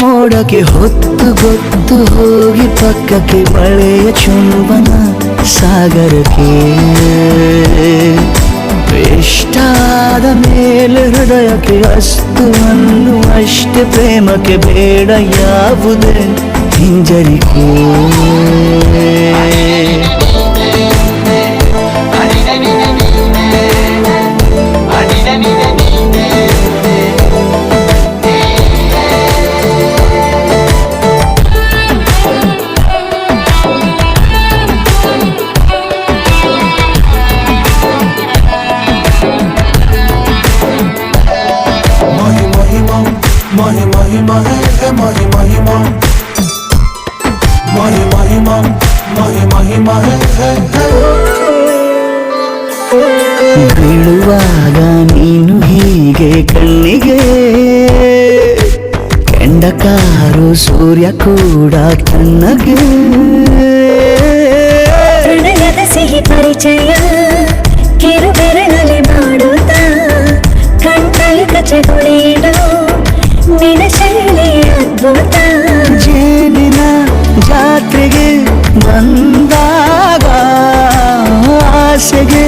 ಮೋಡಕ್ಕೆ ಹೊತ್ತು ಗೊತ್ತು ಹೋಗಿ ಪಕ್ಕಕ್ಕೆ ಮಳೆಯ ಚುಂಬನ ಸಾಗರಕ್ಕೆ ಇಷ್ಟಾದ ಮೇಲೆ ಹೃದಯಕ್ಕೆ ಅಸ್ತು ಅನ್ನು ಅಷ್ಟೇ ಪ್ರೇಮಕ್ಕೆ ಬೇಡ ಯಾವುದೇ ಹಿಂಜರಿಕೆ ಬೀಳುವಾಗ ನೀನು ಹೀಗೆ ಕಣ್ಣಿಗೆ ಕೆಂಡಕಾರು ಸೂರ್ಯ ಕೂಡ ಕಣ್ಣಗೆ ಹೃದಯದ ಸಿಹಿ ಪರಿಚಯ ಕಿರು ಬೆರಳಲ್ಲಿ ಮಾಡುತ್ತ ಕಣ್ಣಲ್ಲಿ ಕಚ್ಚಗುಳಿಡು ನಿನ ಶೈಲಿ ಅದ್ಭುತ ಜೇನಿನ ಜಾತ್ರೆಗೆ ಬಂದಾಗ ಆಸೆಗೆ